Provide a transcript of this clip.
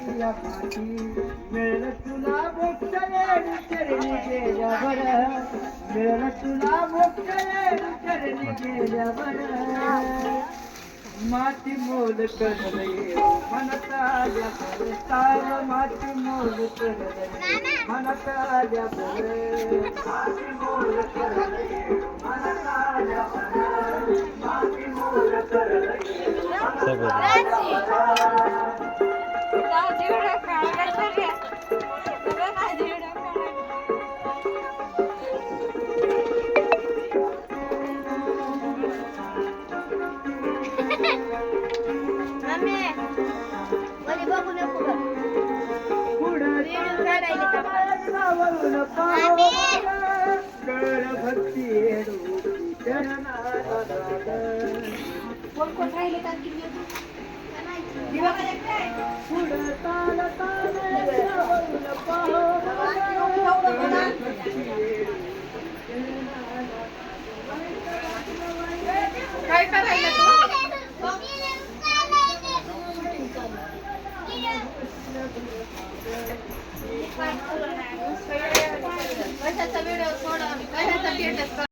या माती मिळलं तुला मोक्ष येईल चरणी गेल्यावर मिळलं तुला मोक्ष येईल चरणी गेल्यावर माती मोल करले मनता साव माती मोल करले मनता माती मोल करले मनता माती मोल करले भक्ती कोण राहिले का काय करायला कशाचा व्हिडिओ सोडा कशाचा स्टेटस